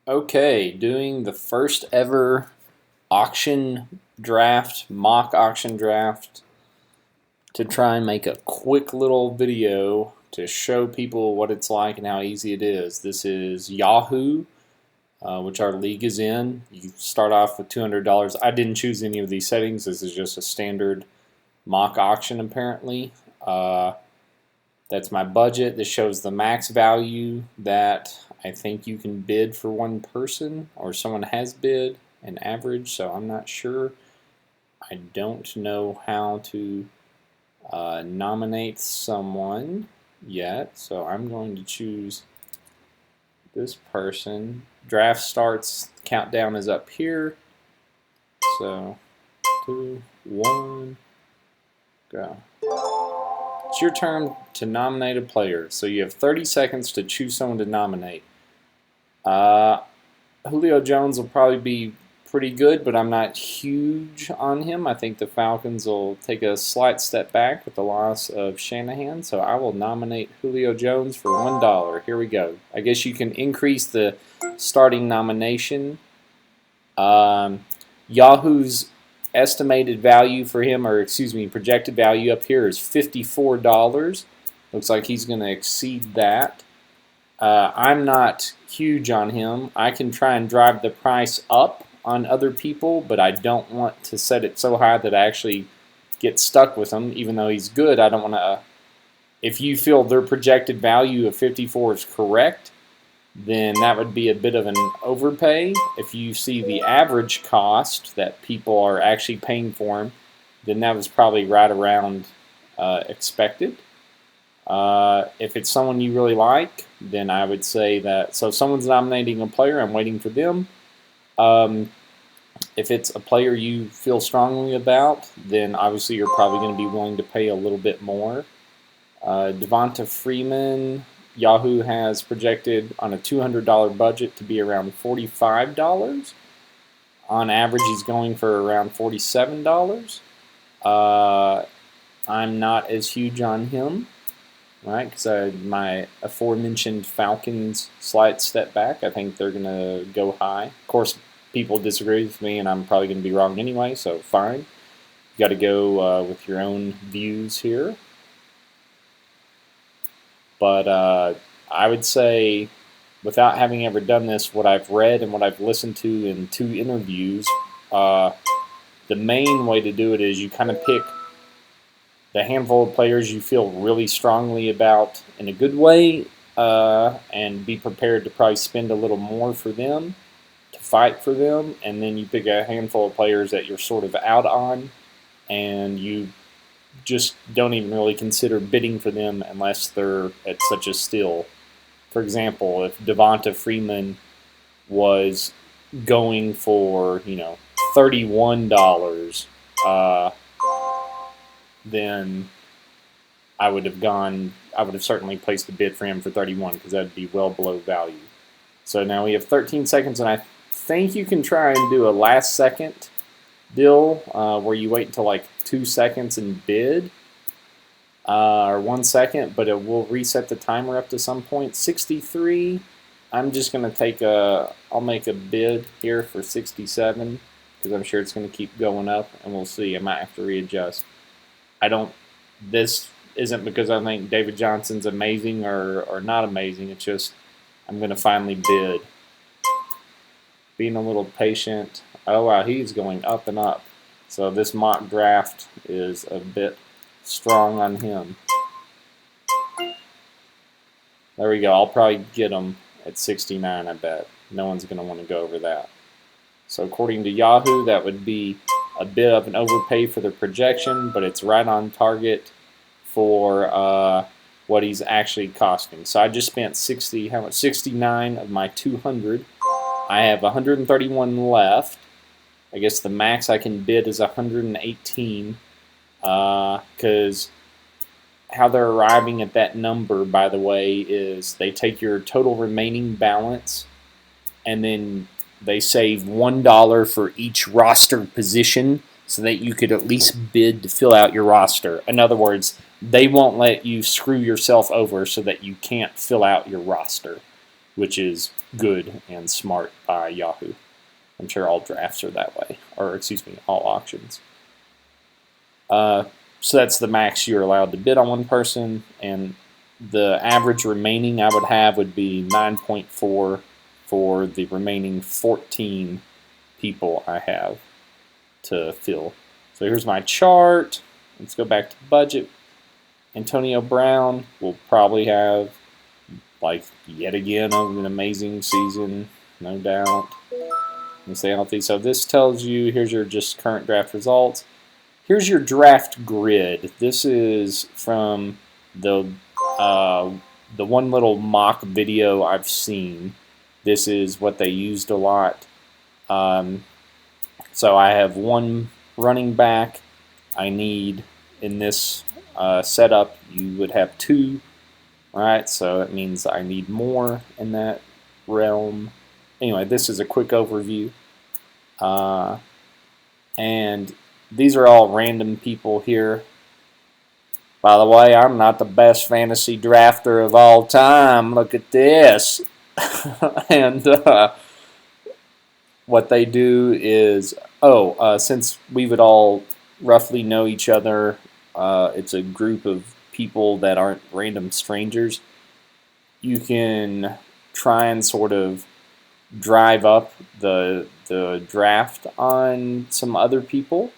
Okay, doing the first ever auction draft, mock auction draft, to try and make a quick little video to show people what it's like and how easy it is. This is Yahoo, which our league is in. You start off with $200. I didn't choose any of these settings. This is just a standard mock auction apparently. That's my budget. This shows the max value that I think you can bid for one person, or someone has bid an average, so I'm not sure. I don't know how to nominate someone yet, so I'm going to choose this person. Draft starts, countdown is up here. So 2, 1, go. It's your turn to nominate a player. So you have 30 seconds to choose someone to nominate. Julio Jones will probably be pretty good, but I'm not huge on him. I think the Falcons will take a slight step back with the loss of Shanahan. So I will nominate Julio Jones for $1. Here we go. I guess you can increase the starting nomination. Yahoo's estimated value for him, or excuse me, projected value up here is $54. Looks like he's going to exceed that. I'm not huge on him. I can try and drive the price up on other people, but I don't want to set it so high that I actually get stuck with him. Even though he's good, I don't want to. If you feel their projected value of 54 is correct, then that would be a bit of an overpay. If you see the average cost that people are actually paying for him, then that was probably right around expected. If it's someone you really like, then I would say that, so if someone's nominating a player, I'm waiting for them. If it's a player you feel strongly about, then obviously you're probably going to be willing to pay a little bit more. Devonta Freeman, Yahoo has projected on a $200 budget to be around $45. On average, he's going for around $47. I'm not as huge on him, right? Because my aforementioned Falcons slight step back. I think they're going to go high. Of course, people disagree with me, and I'm probably going to be wrong anyway, so fine. You got to go with your own views here. But I would say, without having ever done this, what I've read and what I've listened to in 2 interviews, the main way to do it is you kind of pick the handful of players you feel really strongly about in a good way, and be prepared to probably spend a little more for them, to fight for them, and then you pick a handful of players that you're sort of out on, and you just don't even really consider bidding for them unless they're at such a steal. For example, if Devonta Freeman was going for, $31, then I would have certainly placed a bid for him for 31 because that would be well below value. So now we have 13 seconds, and I think you can try and do a last second deal where you wait until like 2 seconds and bid, or 1 second, but it will reset the timer up to some point. 63. I'm just going to I'll make a bid here for 67 because I'm sure it's going to keep going up, and we'll see. I might have to readjust. This isn't because I think David Johnson's amazing or not amazing. It's just I'm going to finally bid. Being a little patient. Oh wow, he's going up and up. So this mock draft is a bit strong on him. There we go. I'll probably get him at 69, I bet. No one's going to want to go over that. So according to Yahoo, that would be a bit of an overpay for the projection, but it's right on target for what he's actually costing. So I just spent 69 of my 200. I have 131 left. I guess the max I can bid is 118, because how they're arriving at that number, by the way, is they take your total remaining balance and then they save $1 for each roster position so that you could at least bid to fill out your roster. In other words, they won't let you screw yourself over so that you can't fill out your roster. which is good and smart by Yahoo. I'm sure all drafts are that way, or excuse me, all auctions. So that's the max you're allowed to bid on one person, and the average remaining I would have would be 9.4 for the remaining 14 people I have to fill. So here's my chart. Let's go back to budget. Antonio Brown will probably have, like, yet again an amazing season, no doubt. And stay healthy. So this tells you, here's your just current draft results. Here's your draft grid. This is from the one little mock video I've seen. This is what they used a lot. So I have one running back. I need, in this setup, you would have two. Alright, so that means I need more in that realm. Anyway, this is a quick overview. And these are all random people here. By the way, I'm not the best fantasy drafter of all time. Look at this. And what they do is, since we would all roughly know each other, it's a group of people that aren't random strangers. You can try and sort of drive up the draft on some other people.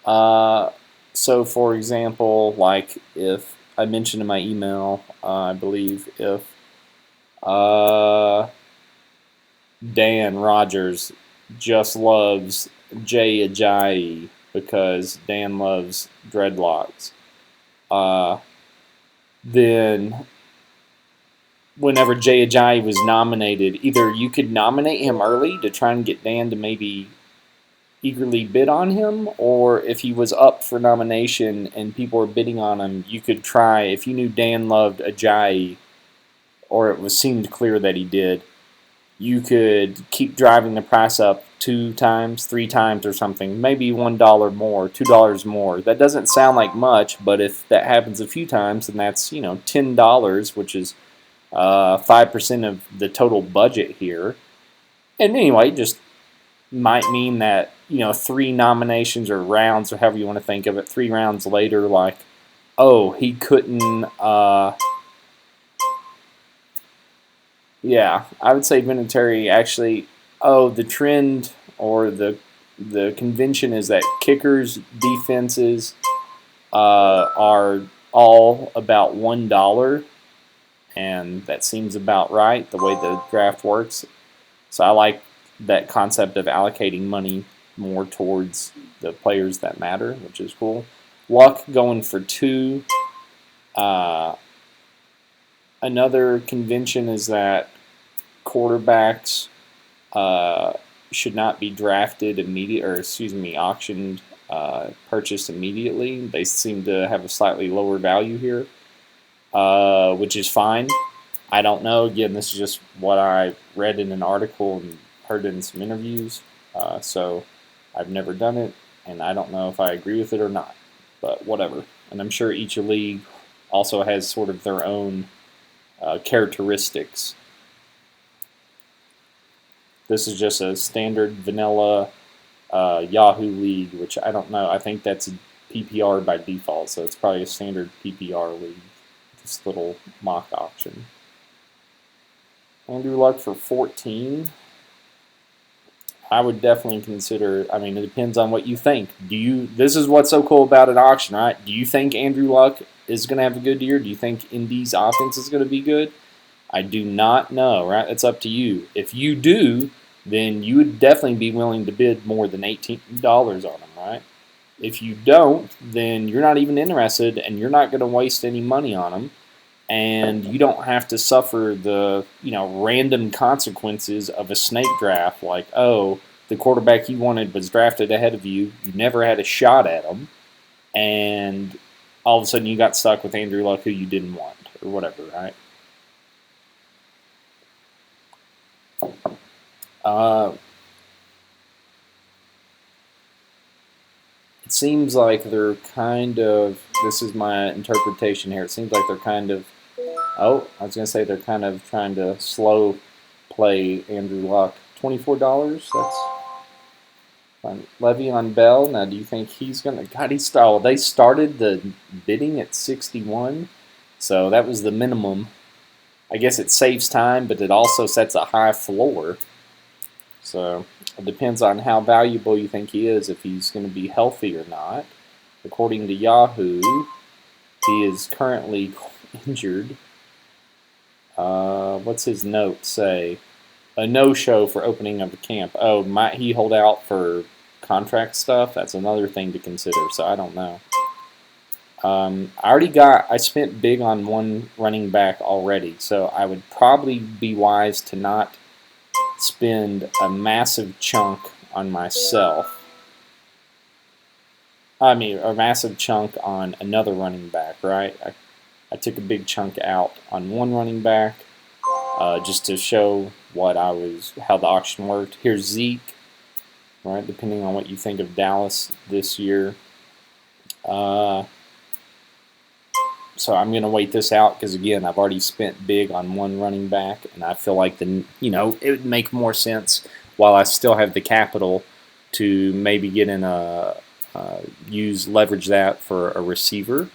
So for example, like if I mentioned in my email, I believe if Dan Rogers just loves Jay Ajayi because Dan loves dreadlocks, then whenever Jay Ajayi was nominated, either you could nominate him early to try and get Dan to maybe eagerly bid on him, or if he was up for nomination and people were bidding on him, you could try, if you knew Dan loved Ajayi, or it seemed clear that he did, you could keep driving the price up 2 times, 3 times or something, maybe $1 more, $2 more. That doesn't sound like much, but if that happens a few times, then that's, $10, which is 5% of the total budget here. And anyway, just might mean that 3 nominations or rounds, or however you want to think of it, 3 rounds later, like, he couldn't, yeah, I would say Vinatieri actually, the trend or the convention is that kickers' defenses are all about $1, and that seems about right, the way the draft works. So I like that concept of allocating money more towards the players that matter, which is cool. Luck going for 2. Another convention is that quarterbacks should not be drafted auctioned, purchased immediately. They seem to have a slightly lower value here, which is fine. I don't know. Again, this is just what I read in an article and heard in some interviews. So I've never done it, and I don't know if I agree with it or not. But whatever. And I'm sure each league also has sort of their own characteristics. This is just a standard vanilla Yahoo league, which I don't know. I think that's a PPR by default, so it's probably a standard PPR league. This little mock auction. Andrew Luck for 14. I would definitely consider. I mean, it depends on what you think. This is what's so cool about an auction, right? Do you think Andrew Luck is going to have a good year? Do you think Indy's offense is going to be good? I do not know, right? It's up to you. If you do, then you would definitely be willing to bid more than $18 on them, right? If you don't, then you're not even interested, and you're not going to waste any money on them, and you don't have to suffer the random consequences of a snake draft, like, the quarterback you wanted was drafted ahead of you, you never had a shot at him, and all of a sudden you got stuck with Andrew Luck who you didn't want, or whatever, right? It seems like they're kind of, this is my interpretation here, it seems like they're kind of, they're kind of trying to slow play Andrew Luck. $24. That's fine. Le'Veon Bell. Now, do you think he's gonna? God, they started the bidding at 61, so that was the minimum. I guess it saves time, but it also sets a high floor. So it depends on how valuable you think he is, if he's going to be healthy or not. According to Yahoo, he is currently injured. What's his note say? A no-show for opening of the camp. Oh, might he hold out for contract stuff? That's another thing to consider, so I don't know. I spent big on one running back already, so I would probably be wise to not spend a massive chunk on myself. I mean, a massive chunk on another running back, right? I took a big chunk out on one running back just to show how the auction worked. Here's Zeke, right? Depending on what you think of Dallas this year. So I'm going to wait this out because, again, I've already spent big on one running back, and I feel like it would make more sense while I still have the capital to maybe get in leverage that for a receiver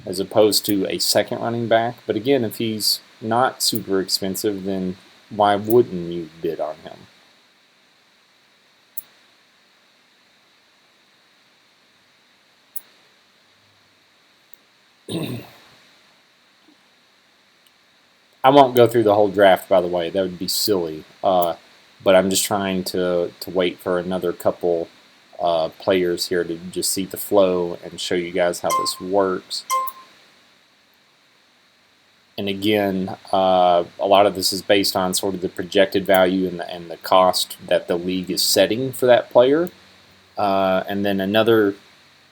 as opposed to a second running back. But again, if he's not super expensive, then why wouldn't you bid on him? I won't go through the whole draft, by the way. That would be silly. But I'm just trying to wait for another couple players here to just see the flow and show you guys how this works. And again, a lot of this is based on sort of the projected value and the cost that the league is setting for that player. And then another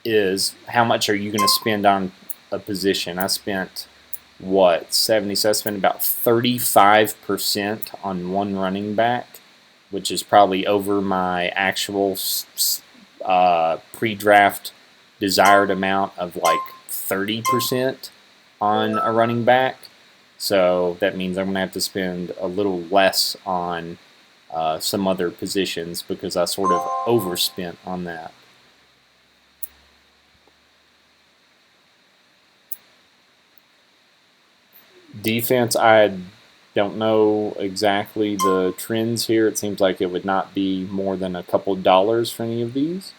is how much are you going to spend on a position. I spent, 70? So I spent about 35% on one running back, which is probably over my actual pre-draft desired amount of like 30% on a running back. So that means I'm going to have to spend a little less on some other positions because I sort of overspent on that. Defense, I don't know exactly the trends here. It seems like it would not be more than a couple dollars for any of these.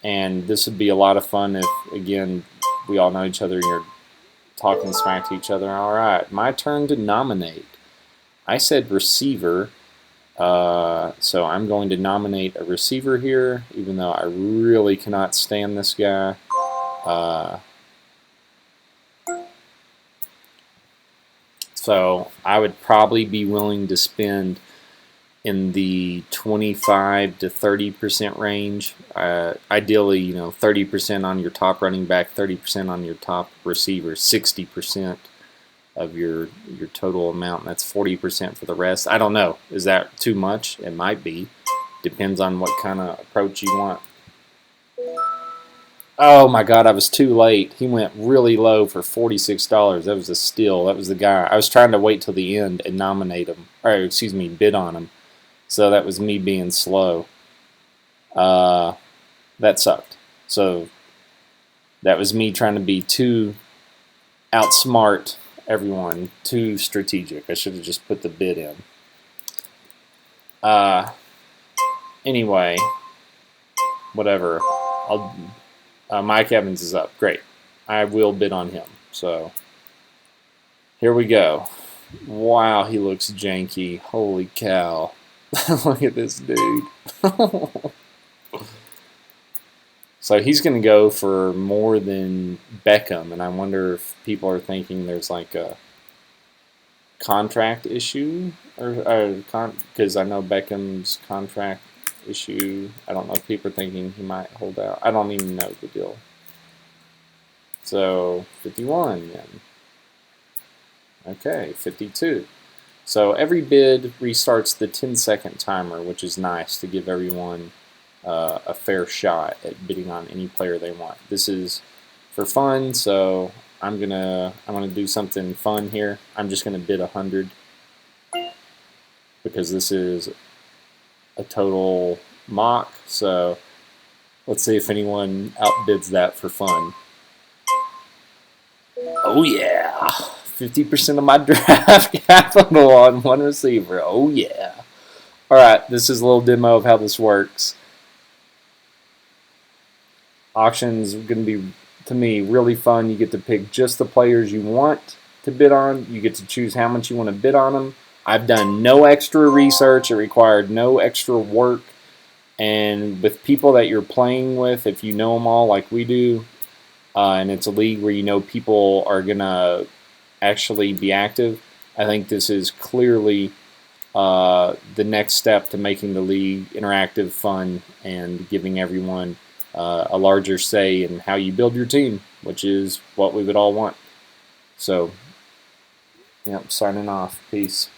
And this would be a lot of fun if, again, we all know each other and you're talking smack to each other. All right, my turn to nominate. I said receiver, so I'm going to nominate a receiver here, even though I really cannot stand this guy. So I would probably be willing to spend in the 25 to 30% range. Ideally, 30% on your top running back, 30% on your top receiver, 60% of your total amount, and that's 40% for the rest. I don't know. Is that too much? It might be. Depends on what kind of approach you want. Oh my God, I was too late. He went really low for $46. That was a steal. That was the guy. I was trying to wait till the end and nominate him. Or, excuse me, bid on him. So that was me being slow. That sucked. So that was me trying to be too outsmart everyone, too strategic. I should have just put the bid in. Anyway, whatever. Mike Evans is up. Great. I will bid on him. So here we go. Wow, he looks janky. Holy cow. Look at this dude. So he's going to go for more than Beckham, and I wonder if people are thinking there's like a contract issue, because I know Beckham's contract issue. I don't know if people are thinking he might hold out. I don't even know the deal. So 51 then. Okay, 52. So every bid restarts the 10-second timer, which is nice to give everyone a fair shot at bidding on any player they want. This is for fun, so I'm gonna do something fun here. I'm just gonna bid 100. because this is a total mock. So let's see if anyone outbids that for fun. Oh yeah, 50% of my draft capital on one receiver. Oh yeah. All right, this is a little demo of how this works. Auction's going to be, to me, really fun. You get to pick just the players you want to bid on. You get to choose how much you want to bid on them. I've done no extra research. It required no extra work. And with people that you're playing with, if you know them all like we do, and it's a league where you know people are going to actually be active, I think this is clearly the next step to making the league interactive, fun, and giving everyone a larger say in how you build your team, which is what we would all want. So, signing off. Peace.